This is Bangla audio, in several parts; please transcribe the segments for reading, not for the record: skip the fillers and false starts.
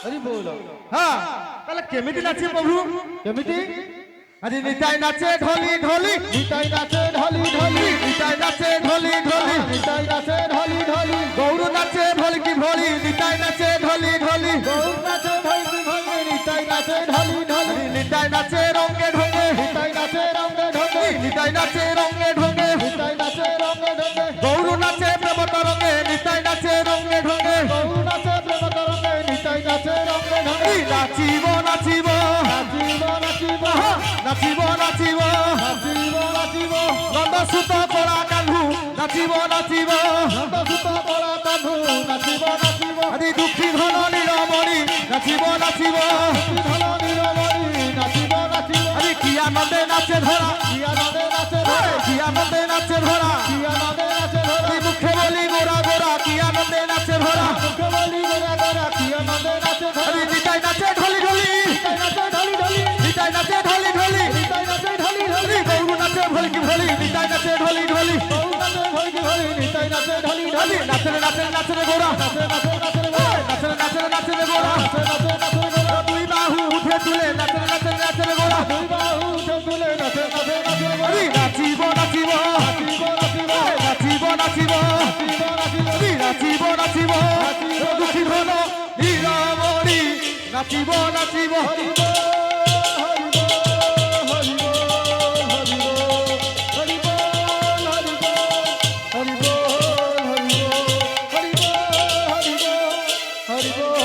হরি বল। হ্যাঁ তাহলে কেমিতি নাচে প্রভু? কেমিতি? আরে নিতাই নাচে ঢলি ঢলি, নিতাই নাচে ঢলি ঢলি, নিতাই নাচে ঢলি ঢলি, নিতাই নাচে ঢলি ঢলি, গৌর নাচে ভলকি ভলি, নিতাই নাচে ঢলি ঢলি, গৌর নাচে ঢলি ঢলি, নিতাই নাচে ঢলি ঢলি, নিতাই নাচে রঙে ঢঙে, নিতাই নাচে রঙে ঢঙে, নিতাই নাচে রঙে ঢঙে, নিতাই নাচে রঙে ঢঙে, গৌর নাচে প্রেম তরঙ্গে, নিতাই নাচে রঙে ঢঙে, গৌর নাচে প্রেম তরঙ্গে, নিতাই নাচে রঙে ঢঙে, নাচিব নাচিব নাচিব নাচিব, নাচিব নাচিব, নাচিব নাচিব, নন্দসুত করা কান্ধু, নাচিব নাচিব, নন্দসুত করা কান্ধু, নাচিব নাচিব, আদি দুঃখী ঘন নীলমণি, নাচিব নাচিব, ধল নীলমণি, নাচিব নাচিব, আদি কি আনন্দে নাচে ধরা, কি আনন্দে নাচে ধরা, কি আনন্দে নাচে ধরা, কি আনন্দে নাচে ধরা, আদি মুখে বলি গোরা গোরা, কি আনন্দে নাচে ধরা, মুখে বলি গোরা গোরা, কি আনন্দে নাচে ধরা, আদি নিতাই নাচে ঢলি ঢলি, নিতাই নাচে ঢলি ঢলি, নিতাই নাচে ঢলি ঢলি, নিতাই নাচে ঢলি ঢলি, গৌর নাচে ভলকি ভলি, নিতাই নাচে ঢলি ঢলি, গৌর নাচে ঢলি ঢলি, নিতাই নাচে ঢলি ঢলি, নাচে নাচে নাচে গোরা, নাচে নাচে নাচে গোরা, নাচে নাচে নাচে গোরা, নাচে নাচে নাচে গোরা, দুই বাহু উঠে তুলে নাচে নাচে নাচে গোরা, দুই বাহু উঠে তুলে নাচে নাচে নাচে গোরা, আদি নাচিব নাচিব, নাচিব নাচিব, নাচিব নাচিব, নাচিব নাচিব, নাচিব নাচিব, দুঃখী ঘন নীলমণি, নাচিব নাচিব, হরি বল হরি বল হরি বল হরি বল হরি বল হরি বল হরি বল হরি বল হরি বল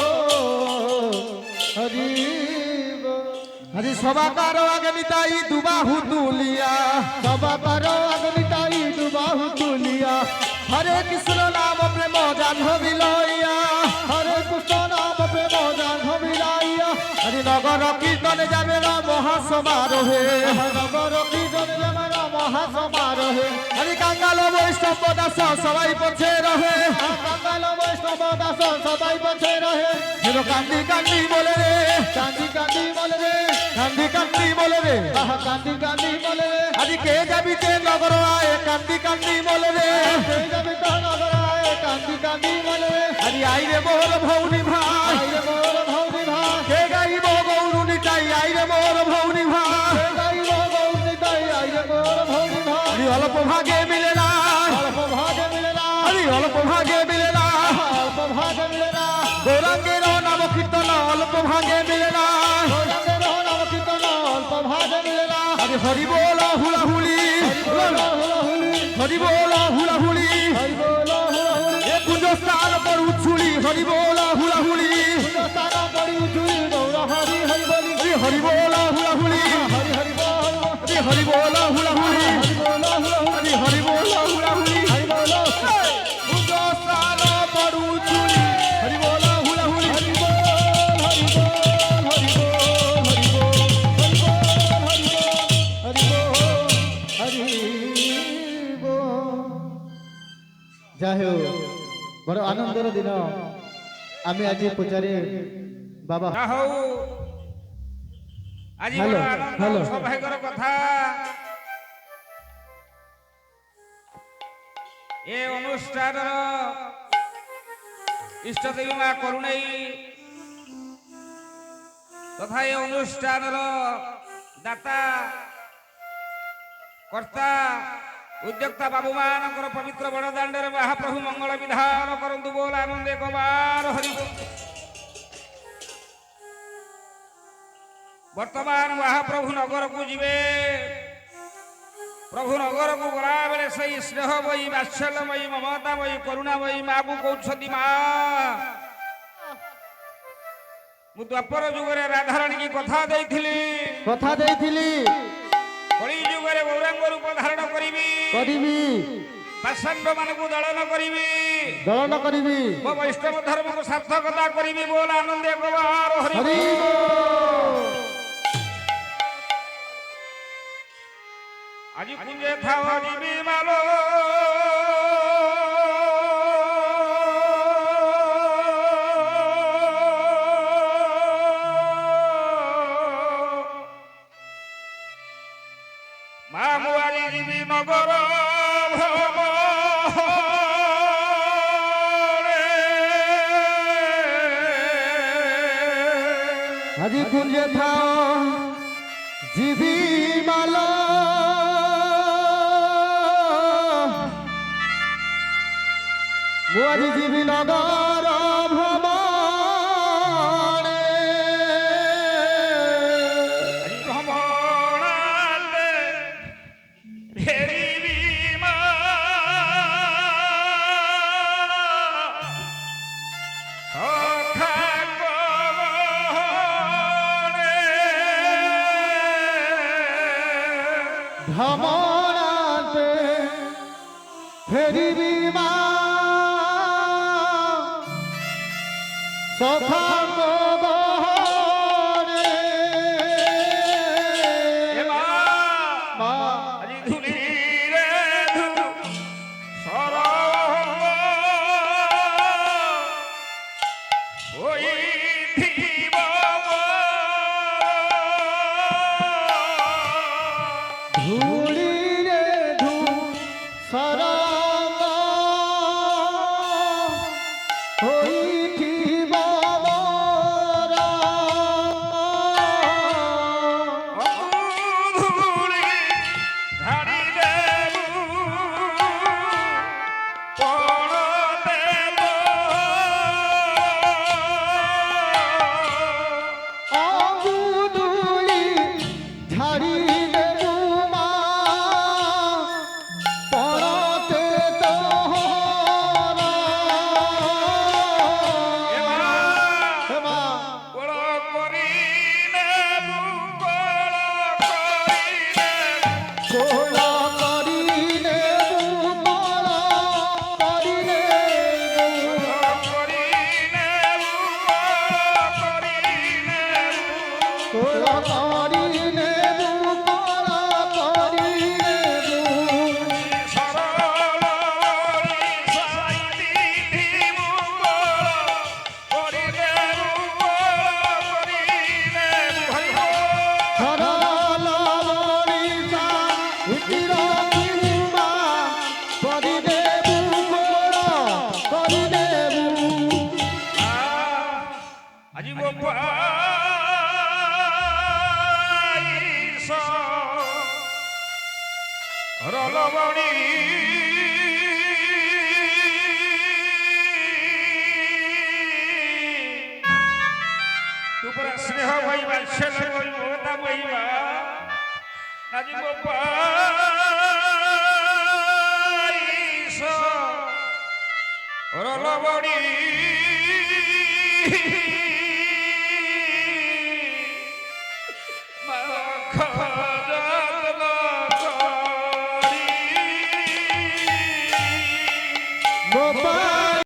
হরি বল। আদি সবাকার আগে নিতাই দুবাহু তুলিয়া, সবা পারো আগনিতাই দুবাহু তুলিয়া, হরে কৃষ্ণ নাম প্রেম জাহ্নবী লইয়া, হরে কৃষ্ণ নাম প্রেম জাহ্নবী লাইয়া, আদি নগর কীর্তনে যাবে মহাসমারোহে, নগর কীর্তন যেমন মহাসমারোহে, আদি কাঙ্গাল বৈষ্ণব দাস সবাই পথে রহে, কাঙ্গাল বৈষ্ণব দাস সবাই পথে রহে, যেন কান্দি কান্দি বলে রে, কান্দি কান্দি বলে রে, কান্দি কান্দি বলে রে, আহা কান্দি কান্দি বলে রে, আদি কে যাবি তে নগর আয়ে, কান্দি কান্দি বলে রে, সেই যাবি তো নগর আয়ে, কান্দি কান্দি বলে রে, আদি আইরে মোর ভৌনি ভাই, আইরে মোর ভৌরি ভাই, কে গাইব গৌরু নিতাই, আইরে মোর ভৌনি ভাই, হে গাইব গৌরি গাই, আইরে মোর ভৌরি ভাই, আদি অল্প ভাগে মিলে না, অল্প ভাগে মিলে না, আদি অল্প ভাগে মিলে না, অল্প ভাগে মিলে না, গৌরাঙ্গের নাম কীর্তন অল্প ভাগে মিলে না, গৌরাঙ্গের নাম কীর্তন অল্প ভাগে মিলে না, আদি হরি বল হুলাহুলি, হরি বল হুলাহুলি, হরি বল হুলাহুলি, এ কুঞ্জ স্থান পর উচ্ছুলি, হরি বল হুলাহুলি, তারা পড়ি উঠুলি, গৌর হরি হরি বলি, হরি বল হুলাহুলি, হরি হরি বল, হরি বল হুলাহুলি, হরি বল হুলাহুলি, হরি বল হুলাহুলি, হরি বল, কুঞ্জ স্থান পর উচ্ছুলি, হরি বল হুলাহুলি, হরি বল, হরি বল, হরি বল, হরি বল, হরি বল, হরি বল। যাই হোক বড় আনন্দের দিন আমি আজ পূজারে বাবা হଉ ଆଜି ବଡ଼ ହ୍ୟାଲୋ, ଆନନ୍ଦ ହ୍ୟାଲୋ। ସୌଭାଗ୍ୟର କଥା ଏ ଅନୁଷ୍ଠାନର ଇଷ୍ଟଦେବୀ ମା କରୁଣେଇ ତଥା ଏ ଅନୁଷ୍ଠାନର ଦାତା କର୍ତ୍ତା ଉଦ୍ୟୋକ୍ତା ବାବୁମାନଙ୍କର ପବିତ୍ର ବଡ଼ଦାଣ୍ଡରେ ମହାପ୍ରଭୁ ମଙ୍ଗଳ ବିଧାନ କରନ୍ତୁ ବୋଲ ଆନନ୍ଦେ କବାର ହରି ବୋଲ। ବର୍ତ୍ତମାନ ମହାପ୍ରଭୁ ନଗରକୁ ଯିବେ। ପ୍ରଭୁ ନଗରକୁ ଗଲାବେଳେ ସେଇ ସ୍ନେହମୟୀ ବାତ୍ସଲ୍ୟମୟୀ ମମତାମୟୀ କରୁଣାମୟୀ ମାକୁ କହୁଛନ୍ତି ମା ମୁଁ ଦ୍ୱାପର ଯୁଗରେ ରାଧାରାଣୀକି କଥା ଦେଇଥିଲି କଳି ଯୁଗରେ ଗୌରାଙ୍ଗ ରୂପ ଧାରଣ କରିବି ପାଷାଣ୍ଡ ମାନଙ୍କୁ ଦଳନ କରିବି ମୋ ବୈଷ୍ଣବ ଧର୍ମକୁ ସାର୍ଥକତା କରିବି ବୋଲ ଆନନ୍ଦେ କବାର ହରି ଆଜି କୁଞ୍ଜେ ଥାଅ ଯିବି ମାଲୋ ମା ମୁଁ ଆଜି ଯିବି ନଗର ଭ୍ରମଣେ। আজি কুঞ্জে থাও জিবি মালা মু আজি জিবি নগর ভ্রমণে ভ্রমণাতে ফেরিবি মা সখা গগনে ভ্রমণাতে ফেরিবি মা সখা গগনে এ মা মা আজি ধুলি রে ধুলু সরঙ্গ হইথিব ধুলি রে ধু সরঙ্গ হইথিব মোর। ধুলি ধাড়ি দেবু পড়তে অঙ্গুলি ঝাড়ি দেবু মা পড়তে তোহরা। হে মা কোল করি নেবু কোল করি নেবু কোল করি নেবু কোল করি নেবু করি নেবু করি নেবু কোল করি নেবু কোল করি নেবু সরলরি সাইতি দিমু করি নেবু করি নেবু হরি বল। সরল মনীষা ইতির কিমা করি নেবু কোল করি নেবু। আজি গোপাইশ রলবণী তুপরা স্নেহ বইবা ছেলে বই মমতা বইবা আজি গোপাইশ রলবণী গোপাল